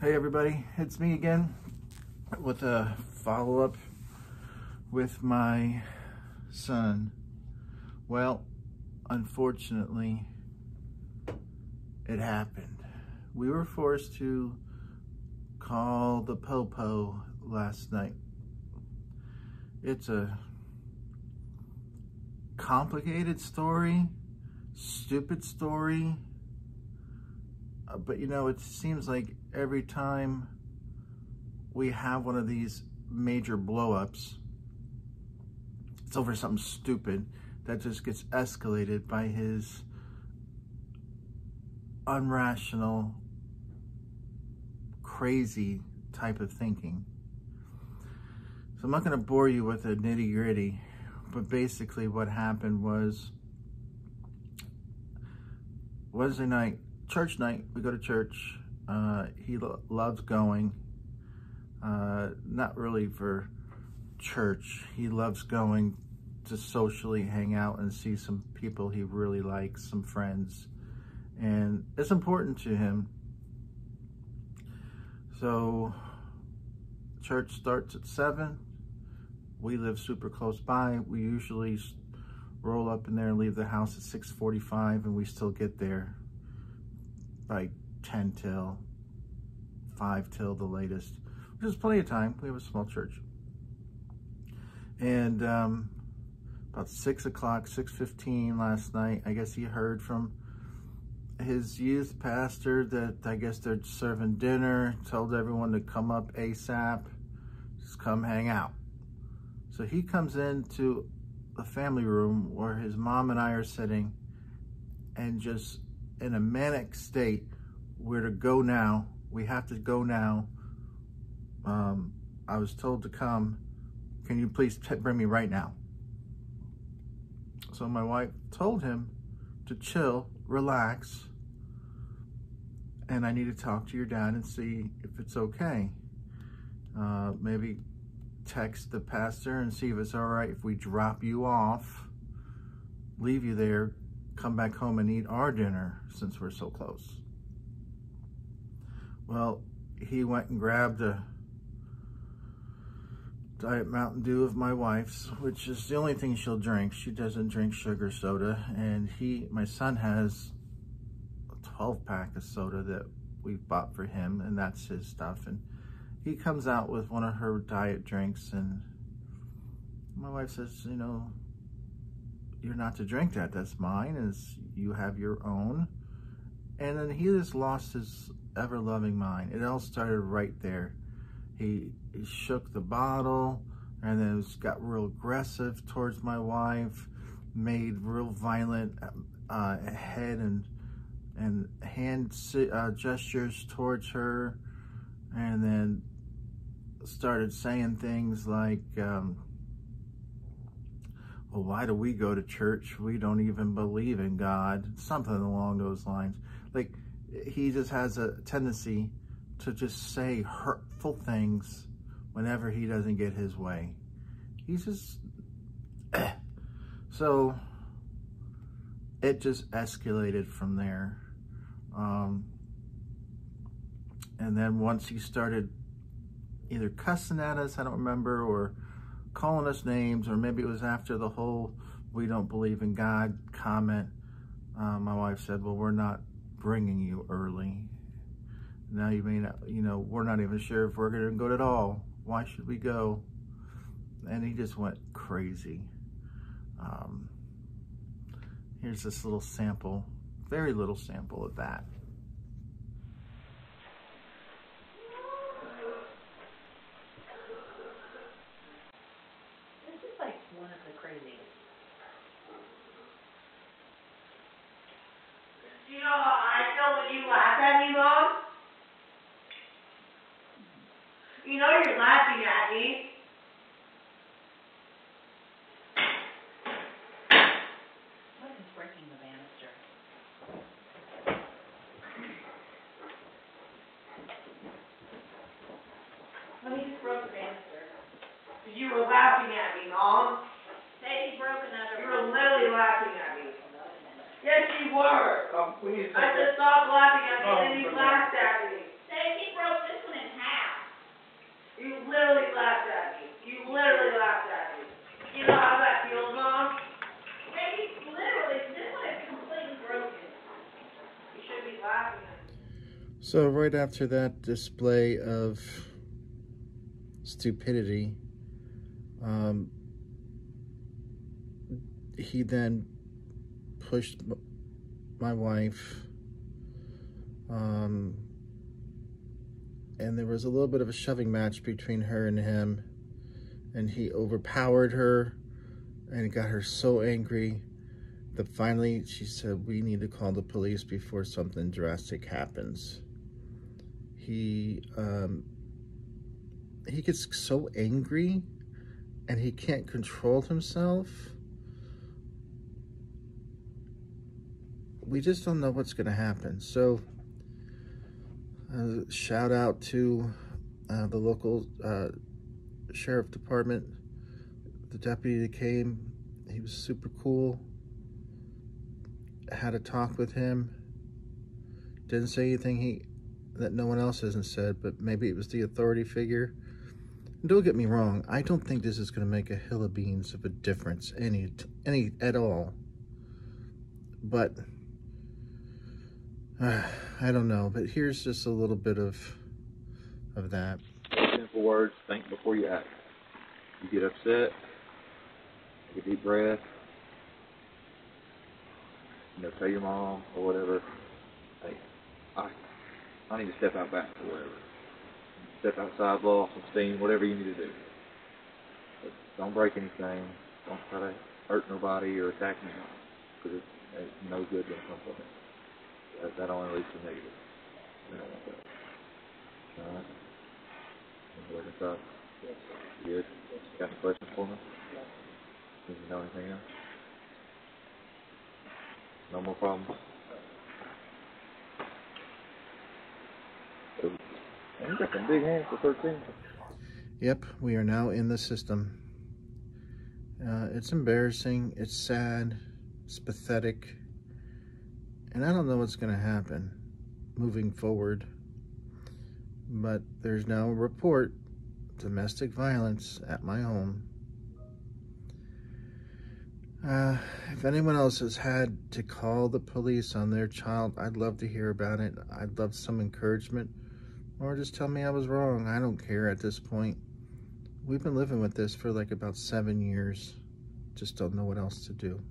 Hey everybody, it's me again with a follow-up with my son. Well, unfortunately, it happened. We were forced to call the Popo last night. It's a complicated story, stupid story, but you know, it seems like every time we have one of these major blow-ups, it's over something stupid that just gets escalated by his unrational, crazy type of thinking. So I'm not going to bore you with the nitty-gritty, but basically what happened was Wednesday night, church night, we go to church. He loves going, not really for church. He loves going to socially hang out and see some people he really likes, some friends, and it's important to him. So church starts at 7. We live super close by. We usually roll up in there and leave the house at 6:45, and we still get there by 10 till 5 till the latest, which is plenty of time. We have a small church. And about 6 o'clock, 6:15 last night, I guess he heard from his youth pastor that I guess they're serving dinner, told everyone to come up ASAP, just come hang out. So he comes into the family room where his mom and I are sitting, and just in a manic state, we're to go now. We have to go now. I was told to come. Can you please bring me right now? So my wife told him to chill, relax, and I need to talk to your dad and see if it's okay. Maybe text the pastor and see if it's all right if we drop you off, leave you there, come back home and eat our dinner since we're so close. Well, he went and grabbed a Diet Mountain Dew of my wife's, which is the only thing she'll drink. She doesn't drink sugar soda, and my son has a 12-pack of soda that we bought for him, and that's his stuff. And he comes out with one of her diet drinks, and my wife says, you know, you're not to drink that. That's mine, and you have your own. And then he just lost his ever-loving mind. It all started right there. He shook the bottle, and then got real aggressive towards my wife, made real violent head and hand gestures towards her, and then started saying things like, well, why do we go to church? We don't even believe in God. Something along those lines. Like, he just has a tendency to just say hurtful things whenever he doesn't get his way. He's just, So it just escalated from there. And then once he started either cussing at us, I don't remember, or calling us names, or maybe it was after the whole "we don't believe in God" comment, my wife said, well, we're not bringing you early. Now you may not, you know, we're not even sure if we're going to go at all. Why should we go? And he just went crazy. Here's this little sample, very little sample of that. This is like one of the craziest. You know how I feel when you laugh at me, Mom? You know you're laughing at me. What is breaking the banister? Let me just broke the banister. You were laughing at me, Mom. Hey, he broke another You were literally laughing at me. Yes, you were. Please. I said stop laughing at me, and you laughed at me. Hey, he broke this So right after that display of stupidity, he then pushed my wife, and there was a little bit of a shoving match between her and him, and he overpowered her and it got her so angry that finally she said, "We need to call the police before something drastic happens." He gets so angry and he can't control himself. We just don't know what's going to happen. So shout out to the local sheriff department. The deputy that came, he was super cool. I had a talk with him. Didn't say anything that no one else hasn't said, but maybe it was the authority figure. And don't get me wrong, I don't think this is going to make a hill of beans of a difference, any at all. But I don't know. But here's just a little bit of that. Simple words: think before you act. You get upset, take a deep breath. Tell your mom or whatever, hey, I need to step out back or whatever. Step outside, blow off some steam, whatever you need to do. But don't break anything. Don't try to hurt nobody or attack anybody, because it's no good when it comes from it. That only leads to negative. We don't want that. Alright? Work inside? Yes. Good? Got any questions for me? Need to know anything else? No more problems? You got some big hands for 13. Yep, we are now in the system. It's embarrassing, it's sad, it's pathetic, and I don't know what's going to happen moving forward. But there's now a report, domestic violence at my home. If anyone else has had to call the police on their child, I'd love to hear about it. I'd love some encouragement, or just tell me I was wrong. I don't care at this point. We've been living with this for like about 7 years. Just don't know what else to do.